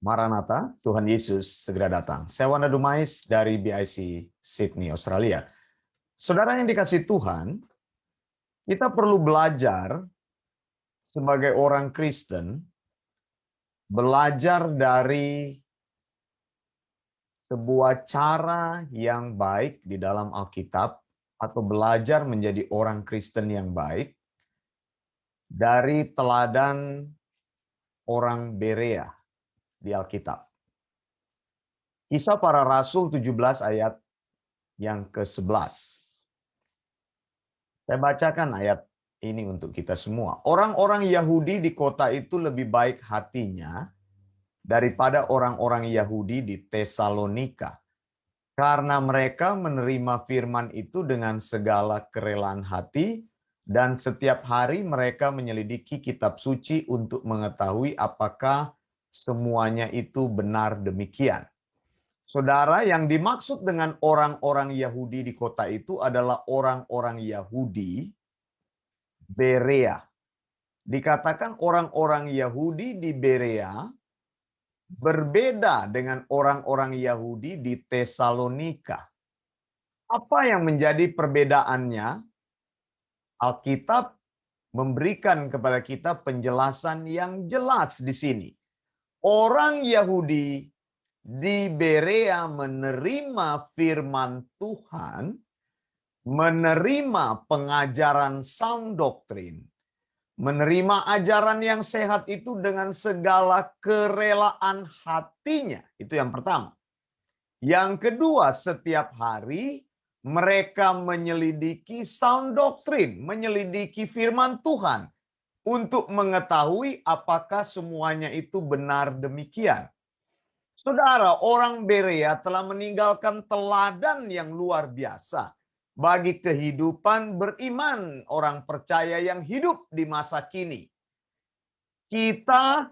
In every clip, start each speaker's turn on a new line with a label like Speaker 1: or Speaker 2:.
Speaker 1: Maranatha, Tuhan Yesus segera datang. Saya Wanda Dumais dari BIC Sydney, Australia. Saudara yang dikasihi Tuhan, kita perlu belajar sebagai orang Kristen, belajar dari sebuah cara yang baik di dalam Alkitab, atau belajar menjadi orang Kristen yang baik dari teladan orang Berea di Alkitab. Kisah Para Rasul 17 ayat yang ke-11. Saya bacakan ayat ini untuk kita semua. Orang-orang Yahudi di kota itu lebih baik hatinya daripada orang-orang Yahudi di Tesalonika, karena mereka menerima firman itu dengan segala kerelaan hati, dan setiap hari mereka menyelidiki kitab suci untuk mengetahui apakah semuanya itu benar demikian. Saudara, yang dimaksud dengan orang-orang Yahudi di kota itu adalah orang-orang Yahudi Berea. Dikatakan orang-orang Yahudi di Berea berbeda dengan orang-orang Yahudi di Tesalonika. Apa yang menjadi perbedaannya? Alkitab memberikan kepada kita penjelasan yang jelas di sini. Orang Yahudi di Berea menerima firman Tuhan, menerima pengajaran sound doctrine, menerima ajaran yang sehat itu dengan segala kerelaan hatinya. Itu yang pertama. Yang kedua, setiap hari mereka menyelidiki sound doctrine, menyelidiki firman Tuhan untuk mengetahui apakah semuanya itu benar demikian. Saudara, orang Berea telah meninggalkan teladan yang luar biasa bagi kehidupan beriman orang percaya yang hidup di masa kini. Kita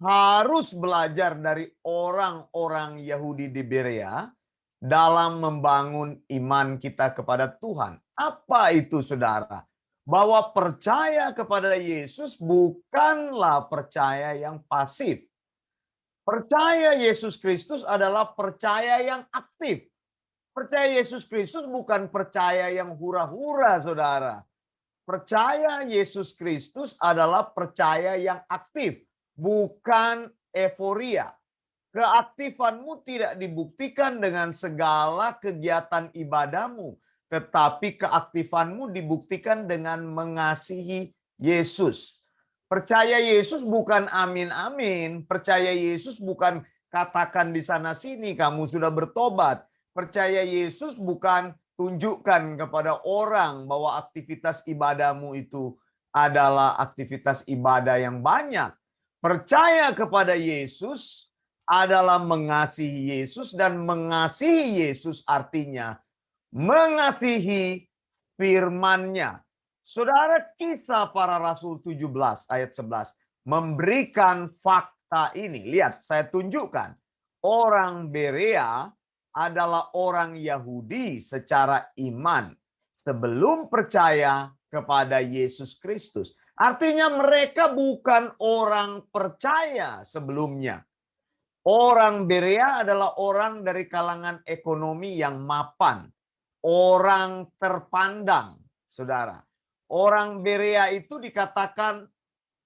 Speaker 1: harus belajar dari orang-orang Yahudi di Berea dalam membangun iman kita kepada Tuhan. Apa itu, saudara? Bahwa percaya kepada Yesus bukanlah percaya yang pasif. Percaya Yesus Kristus adalah percaya yang aktif. Percaya Yesus Kristus bukan percaya yang hura-hura, saudara. Percaya Yesus Kristus adalah percaya yang aktif, bukan euforia. Keaktifanmu tidak dibuktikan dengan segala kegiatan ibadahmu, tetapi keaktifanmu dibuktikan dengan mengasihi Yesus. Percaya Yesus bukan amin-amin. Percaya Yesus bukan katakan di sana-sini kamu sudah bertobat. Percaya Yesus bukan tunjukkan kepada orang bahwa aktivitas ibadahmu itu adalah aktivitas ibadah yang banyak. Percaya kepada Yesus adalah mengasihi Yesus, dan mengasihi Yesus artinya mengasihi firman-Nya. Saudara, Kisah Para Rasul 17 ayat 11 memberikan fakta ini. Lihat, saya tunjukkan. Orang Berea adalah orang Yahudi secara iman sebelum percaya kepada Yesus Kristus. Artinya mereka bukan orang percaya sebelumnya. Orang Berea adalah orang dari kalangan ekonomi yang mapan. Orang terpandang, saudara. Orang Berea itu dikatakan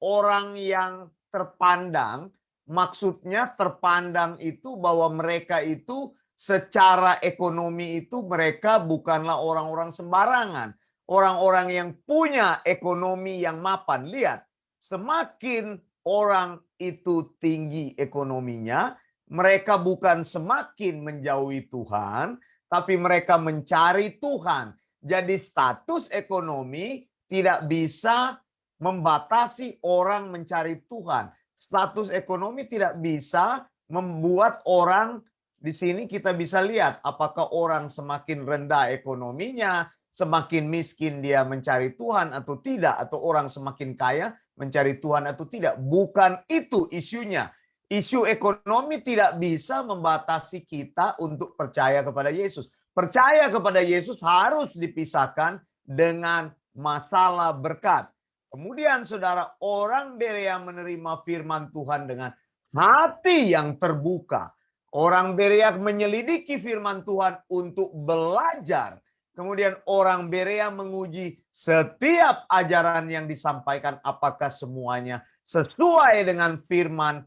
Speaker 1: orang yang terpandang. Maksudnya terpandang itu bahwa mereka itu secara ekonomi itu mereka bukanlah orang-orang sembarangan. Orang-orang yang punya ekonomi yang mapan. Lihat, semakin orang itu tinggi ekonominya, mereka bukan semakin menjauhi Tuhan, tapi mereka mencari Tuhan. Jadi status ekonomi tidak bisa membatasi orang mencari Tuhan. Status ekonomi tidak bisa membuat orang, di sini kita bisa lihat apakah orang semakin rendah ekonominya, semakin miskin dia mencari Tuhan atau tidak, atau orang semakin kaya mencari Tuhan atau tidak. Bukan itu isunya. Isu ekonomi tidak bisa membatasi kita untuk percaya kepada Yesus. Percaya kepada Yesus harus dipisahkan dengan masalah berkat. Kemudian saudara, orang Berea menerima firman Tuhan dengan hati yang terbuka. Orang Berea menyelidiki firman Tuhan untuk belajar. Kemudian orang Berea menguji setiap ajaran yang disampaikan apakah semuanya sesuai dengan firman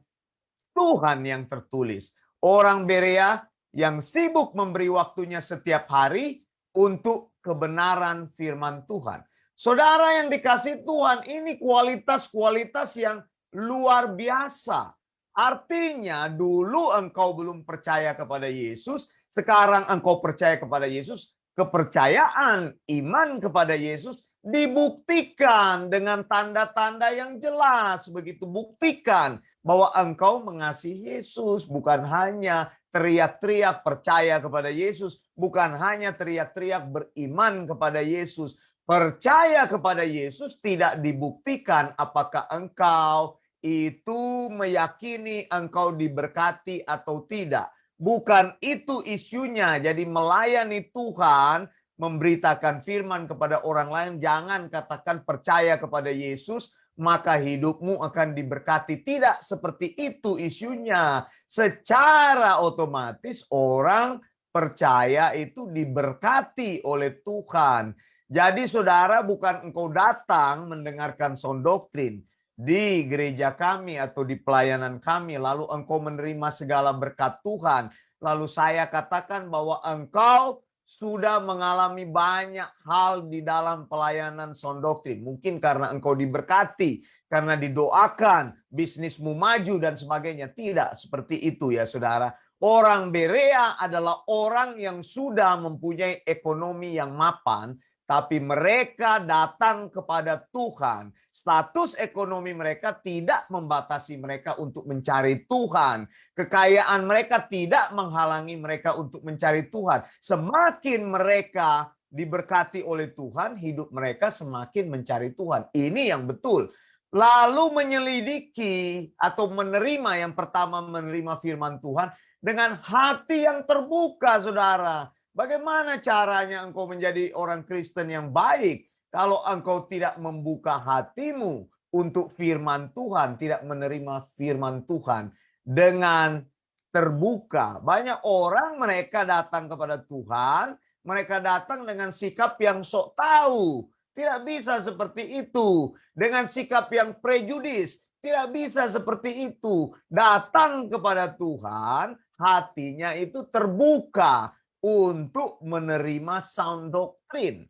Speaker 1: Tuhan yang tertulis. Orang Berea yang sibuk memberi waktunya setiap hari untuk kebenaran firman Tuhan. Saudara yang dikasihi Tuhan, ini kualitas-kualitas yang luar biasa. Artinya dulu engkau belum percaya kepada Yesus, sekarang engkau percaya kepada Yesus. Kepercayaan iman kepada Yesus dibuktikan dengan tanda-tanda yang jelas. Begitu buktikan bahwa engkau mengasihi Yesus, bukan hanya teriak-teriak percaya kepada Yesus, bukan hanya teriak-teriak beriman kepada Yesus. Percaya kepada Yesus tidak dibuktikan apakah engkau itu meyakini engkau diberkati atau tidak. Bukan itu isunya. Jadi melayani Tuhan, memberitakan firman kepada orang lain, jangan katakan percaya kepada Yesus, maka hidupmu akan diberkati. Tidak seperti itu isunya. Secara otomatis orang percaya itu diberkati oleh Tuhan. Jadi saudara, bukan engkau datang mendengarkan sound doktrin di gereja kami atau di pelayanan kami, lalu engkau menerima segala berkat Tuhan. Lalu saya katakan bahwa engkau sudah mengalami banyak hal di dalam pelayanan sound doktrin. Mungkin karena engkau diberkati, karena didoakan, bisnismu maju dan sebagainya. Tidak seperti itu ya saudara. Orang Berea adalah orang yang sudah mempunyai ekonomi yang mapan, tapi mereka datang kepada Tuhan. Status ekonomi mereka tidak membatasi mereka untuk mencari Tuhan. Kekayaan mereka tidak menghalangi mereka untuk mencari Tuhan. Semakin mereka diberkati oleh Tuhan, hidup mereka semakin mencari Tuhan. Ini yang betul. Lalu menyelidiki atau menerima, yang pertama menerima firman Tuhan dengan hati yang terbuka, saudara. Bagaimana caranya engkau menjadi orang Kristen yang baik kalau engkau tidak membuka hatimu untuk firman Tuhan, tidak menerima firman Tuhan dengan terbuka? Banyak orang mereka datang kepada Tuhan, mereka datang dengan sikap yang sok tahu. Tidak bisa seperti itu. Dengan sikap yang prejudis. Tidak bisa seperti itu. Datang kepada Tuhan, hatinya itu terbuka untuk menerima sound doktrin.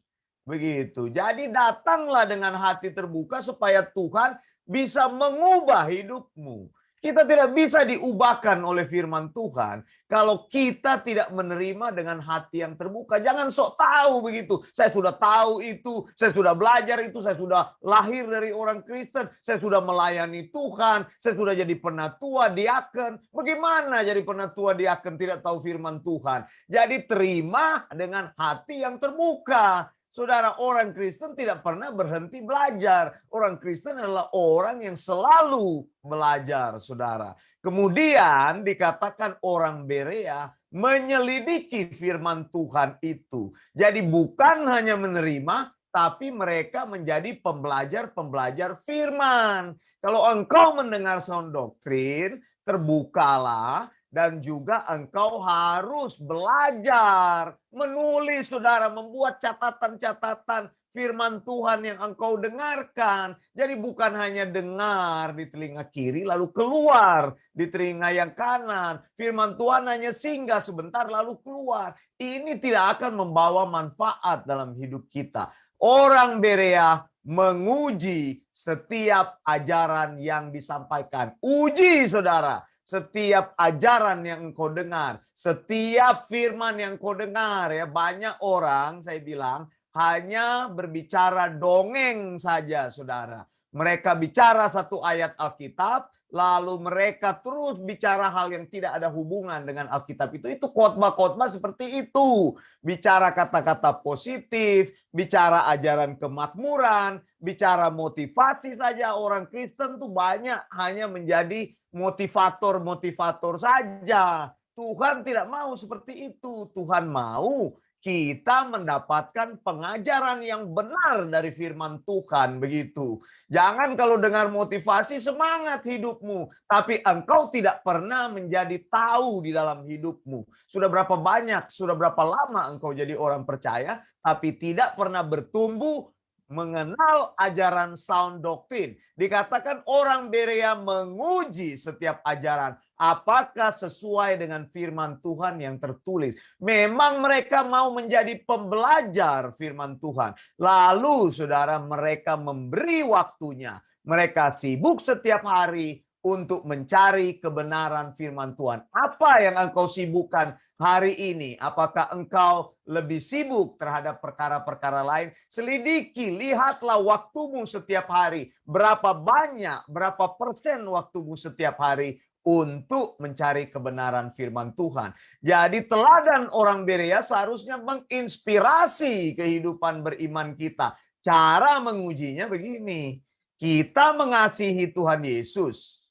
Speaker 1: Begitu. Jadi datanglah dengan hati terbuka supaya Tuhan bisa mengubah hidupmu. Kita tidak bisa diubahkan oleh firman Tuhan kalau kita tidak menerima dengan hati yang terbuka. Jangan sok tahu begitu. Saya sudah tahu itu, saya sudah belajar itu, saya sudah lahir dari orang Kristen, saya sudah melayani Tuhan, saya sudah jadi penatua, diaken. Bagaimana jadi penatua, diaken tidak tahu firman Tuhan? Jadi terima dengan hati yang terbuka. Saudara, orang Kristen tidak pernah berhenti belajar. Orang Kristen adalah orang yang selalu belajar, saudara. Kemudian dikatakan orang Berea menyelidiki firman Tuhan itu. Jadi bukan hanya menerima, tapi mereka menjadi pembelajar-pembelajar firman. Kalau engkau mendengar sound doktrin, terbukalah. Dan juga engkau harus belajar, menulis, saudara, membuat catatan-catatan firman Tuhan yang engkau dengarkan. Jadi bukan hanya dengar di telinga kiri lalu keluar di telinga yang kanan. Firman Tuhan hanya singgah sebentar lalu keluar. Ini tidak akan membawa manfaat dalam hidup kita. Orang Berea menguji setiap ajaran yang disampaikan. Uji, saudara. Setiap ajaran yang engkau dengar, setiap firman yang engkau dengar, ya, banyak orang saya bilang hanya berbicara dongeng saja, saudara. Mereka bicara satu ayat Alkitab, lalu mereka terus bicara hal yang tidak ada hubungan dengan Alkitab itu. Itu khotbah-khotbah seperti itu. Bicara kata-kata positif, bicara ajaran kemakmuran, bicara motivasi saja. Orang Kristen tuh banyak hanya menjadi motivator-motivator saja. Tuhan tidak mau seperti itu. Tuhan mau kita mendapatkan pengajaran yang benar dari firman Tuhan, begitu. Jangan kalau dengar motivasi semangat hidupmu, tapi engkau tidak pernah menjadi tahu di dalam hidupmu. Sudah berapa banyak, sudah berapa lama engkau jadi orang percaya, tapi tidak pernah bertumbuh mengenal ajaran sound doctrine. Dikatakan orang Berea menguji setiap ajaran. Apakah sesuai dengan firman Tuhan yang tertulis? Memang mereka mau menjadi pembelajar firman Tuhan. Lalu saudara, mereka memberi waktunya. Mereka sibuk setiap hari untuk mencari kebenaran firman Tuhan. Apa yang engkau sibukkan hari ini? Apakah engkau lebih sibuk terhadap perkara-perkara lain? Selidiki, lihatlah waktumu setiap hari. Berapa banyak, berapa persen waktumu setiap hari untuk mencari kebenaran firman Tuhan. Jadi teladan orang Berea seharusnya menginspirasi kehidupan beriman kita. Cara mengujinya begini. Kita mengasihi Tuhan Yesus.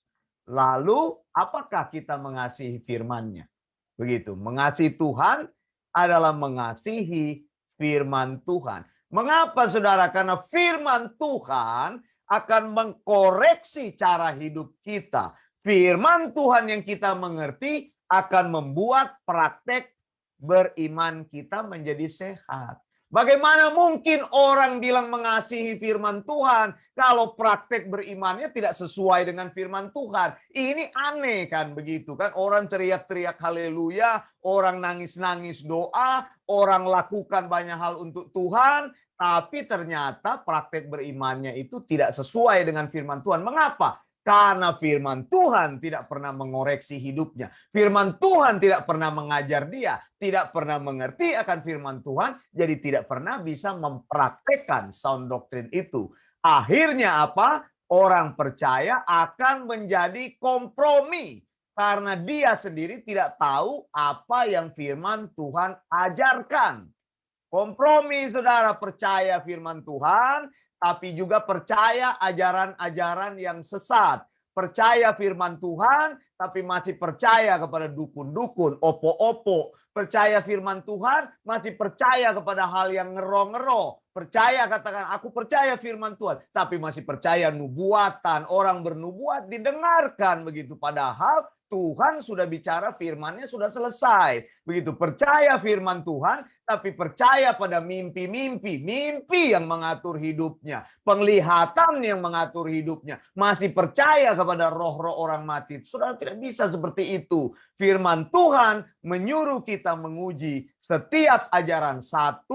Speaker 1: Lalu apakah kita mengasihi firman-Nya? Begitu. Mengasihi Tuhan adalah mengasihi firman Tuhan. Mengapa saudara? Karena firman Tuhan akan mengkoreksi cara hidup kita. Firman Tuhan yang kita mengerti akan membuat praktek beriman kita menjadi sehat. Bagaimana mungkin orang bilang mengasihi firman Tuhan kalau praktek berimannya tidak sesuai dengan firman Tuhan? Ini aneh kan, begitu kan? Orang teriak-teriak haleluya, orang nangis-nangis doa, orang lakukan banyak hal untuk Tuhan, tapi ternyata praktek berimannya itu tidak sesuai dengan firman Tuhan. Mengapa? Karena firman Tuhan tidak pernah mengoreksi hidupnya. Firman Tuhan tidak pernah mengajar dia. Tidak pernah mengerti akan firman Tuhan. Jadi tidak pernah bisa mempraktekkan sound doctrine itu. Akhirnya apa? Orang percaya akan menjadi kompromi. Karena dia sendiri tidak tahu apa yang firman Tuhan ajarkan. Kompromi saudara, percaya firman Tuhan, tapi juga percaya ajaran-ajaran yang sesat. Percaya firman Tuhan, tapi masih percaya kepada dukun-dukun, opo-opo. Percaya firman Tuhan, masih percaya kepada hal yang ngero-ngero. Percaya, katakan, aku percaya firman Tuhan, tapi masih percaya nubuatan. Orang bernubuat didengarkan begitu. Padahal Tuhan sudah bicara, firman-Nya sudah selesai. Begitu, percaya firman Tuhan, tapi percaya pada mimpi-mimpi. Mimpi yang mengatur hidupnya. Penglihatan yang mengatur hidupnya. Masih percaya kepada roh-roh orang mati. Saudara tidak bisa seperti itu. Firman Tuhan menyuruh kita menguji setiap ajaran. 1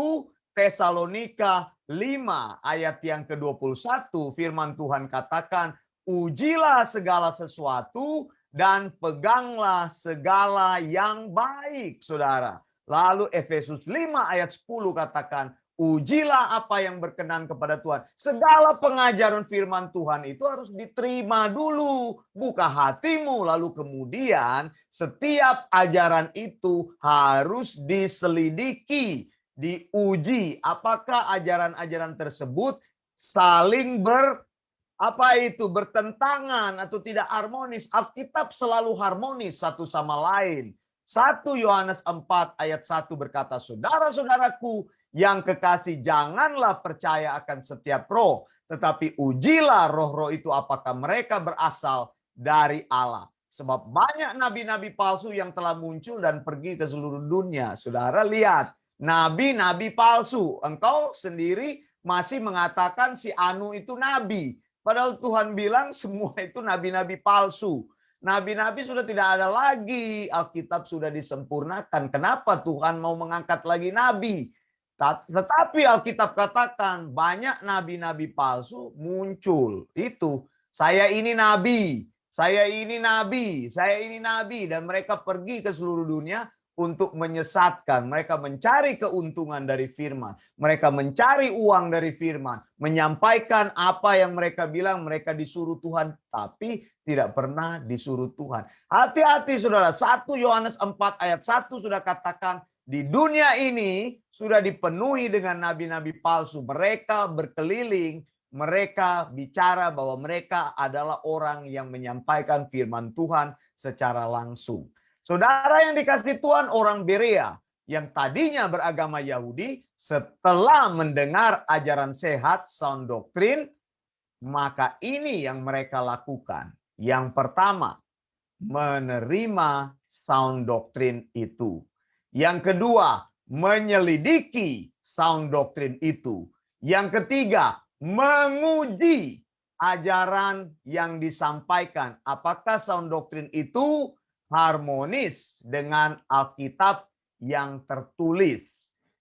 Speaker 1: Tesalonika 5 ayat yang ke-21. Firman Tuhan katakan, ujilah segala sesuatu dan peganglah segala yang baik, saudara. Lalu Efesus 5 ayat 10 katakan, ujilah apa yang berkenan kepada Tuhan. Segala pengajaran firman Tuhan itu harus diterima dulu. Buka hatimu, lalu kemudian setiap ajaran itu harus diselidiki, diuji. Apakah ajaran-ajaran tersebut saling bertentangan atau tidak harmonis? Alkitab selalu harmonis satu sama lain. 1 Yohanes 4 ayat 1 berkata, saudara-saudaraku yang kekasih, janganlah percaya akan setiap roh, tetapi ujilah roh-roh itu apakah mereka berasal dari Allah. Sebab banyak nabi-nabi palsu yang telah muncul dan pergi ke seluruh dunia. Saudara lihat, nabi-nabi palsu. Engkau sendiri masih mengatakan si Anu itu nabi. Padahal Tuhan bilang semua itu nabi-nabi palsu. Nabi-nabi sudah tidak ada lagi. Alkitab sudah disempurnakan. Kenapa Tuhan mau mengangkat lagi nabi? Tetapi Alkitab katakan banyak nabi-nabi palsu muncul. Itu, saya ini nabi, saya ini nabi, saya ini nabi. Dan mereka pergi ke seluruh dunia untuk menyesatkan. Mereka mencari keuntungan dari firman. Mereka mencari uang dari firman. Menyampaikan apa yang mereka bilang mereka disuruh Tuhan. Tapi tidak pernah disuruh Tuhan. Hati-hati saudara. 1 Yohanes 4 ayat 1 sudah katakan. Di dunia ini sudah dipenuhi dengan nabi-nabi palsu. Mereka berkeliling. Mereka bicara bahwa mereka adalah orang yang menyampaikan firman Tuhan secara langsung. Saudara yang dikasih Tuhan, orang Berea, yang tadinya beragama Yahudi, setelah mendengar ajaran sehat, sound doctrine, maka ini yang mereka lakukan. Yang pertama, menerima sound doctrine itu. Yang kedua, menyelidiki sound doctrine itu. Yang ketiga, menguji ajaran yang disampaikan. Apakah sound doctrine itu harmonis dengan Alkitab yang tertulis?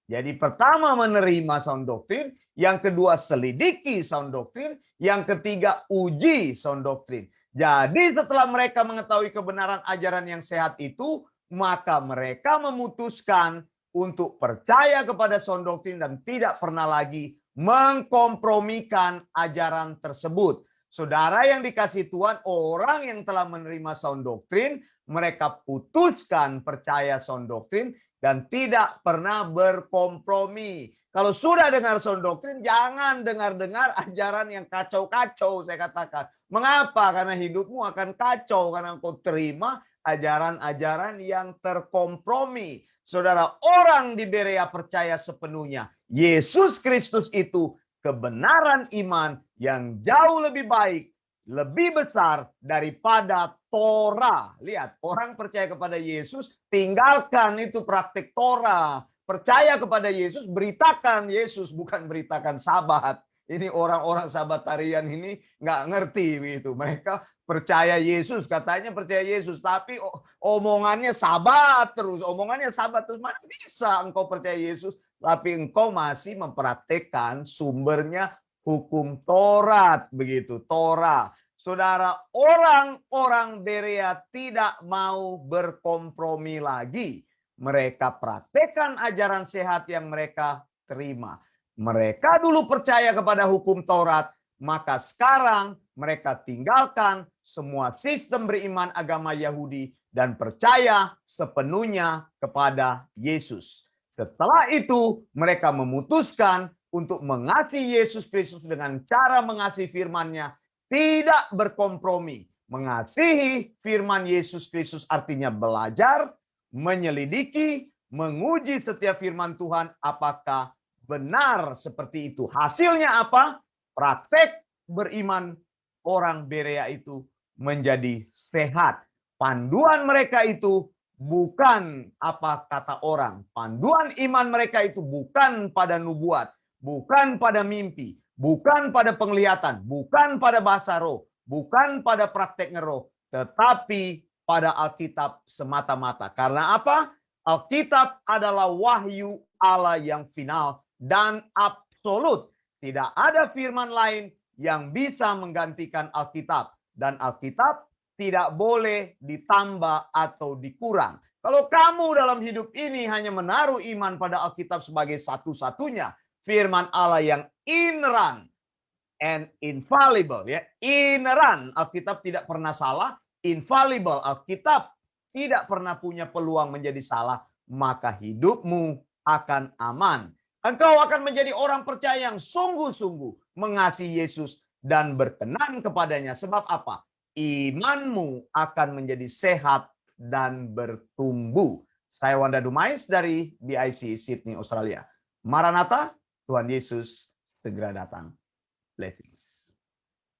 Speaker 1: Jadi pertama menerima sound doctrine, yang kedua selidiki sound doctrine, yang ketiga uji sound doctrine. Jadi setelah mereka mengetahui kebenaran ajaran yang sehat itu, maka mereka memutuskan untuk percaya kepada sound doctrine dan tidak pernah lagi mengkompromikan ajaran tersebut. Saudara yang dikasihi Tuhan, orang yang telah menerima sound doctrine, mereka putuskan percaya sound doctrine dan tidak pernah berkompromi. Kalau sudah dengar sound doctrine, jangan dengar-dengar ajaran yang kacau-kacau, saya katakan. Mengapa? Karena hidupmu akan kacau, karena engkau terima ajaran-ajaran yang terkompromi. Saudara, orang di Berea percaya sepenuhnya Yesus Kristus itu kebenaran iman yang jauh lebih baik, lebih besar daripada Torah. Lihat, orang percaya kepada Yesus, tinggalkan itu praktik Torah. Percaya kepada Yesus, beritakan Yesus, bukan beritakan Sabat. Ini orang-orang Sabatarian ini nggak ngerti begitu. Mereka percaya Yesus, katanya percaya Yesus, tapi omongannya Sabat terus, omongannya Sabat terus. Mana bisa engkau percaya Yesus, tapi engkau masih mempraktikkan sumbernya hukum Taurat begitu, Torah. Saudara, orang-orang Berea tidak mau berkompromi lagi. Mereka praktekkan ajaran sehat yang mereka terima. Mereka dulu percaya kepada hukum Taurat, maka sekarang mereka tinggalkan semua sistem beriman agama Yahudi dan percaya sepenuhnya kepada Yesus. Setelah itu, mereka memutuskan untuk mengasihi Yesus Kristus dengan cara mengasihi firman-Nya, tidak berkompromi. Mengasihi firman Yesus Kristus artinya belajar, menyelidiki, menguji setiap firman Tuhan apakah benar seperti itu. Hasilnya apa? Praktek beriman orang Berea itu menjadi sehat. Panduan mereka itu bukan apa kata orang. Panduan iman mereka itu bukan pada nubuat, bukan pada mimpi, bukan pada penglihatan, bukan pada bahasa roh, bukan pada praktek ngeroh, tetapi pada Alkitab semata-mata. Karena apa? Alkitab adalah wahyu Allah yang final dan absolut. Tidak ada firman lain yang bisa menggantikan Alkitab. Dan Alkitab tidak boleh ditambah atau dikurang. Kalau kamu dalam hidup ini hanya menaruh iman pada Alkitab sebagai satu-satunya firman Allah yang ineran and infallible, ya, ineran, Alkitab tidak pernah salah, infallible, Alkitab tidak pernah punya peluang menjadi salah, maka hidupmu akan aman. Engkau akan menjadi orang percaya yang sungguh-sungguh mengasihi Yesus dan berkenan kepadanya. Sebab apa? Imanmu akan menjadi sehat dan bertumbuh. Saya Wanda Dumais dari BIC Sydney, Australia. Maranatha, Tuhan Yesus segera datang. Blessings.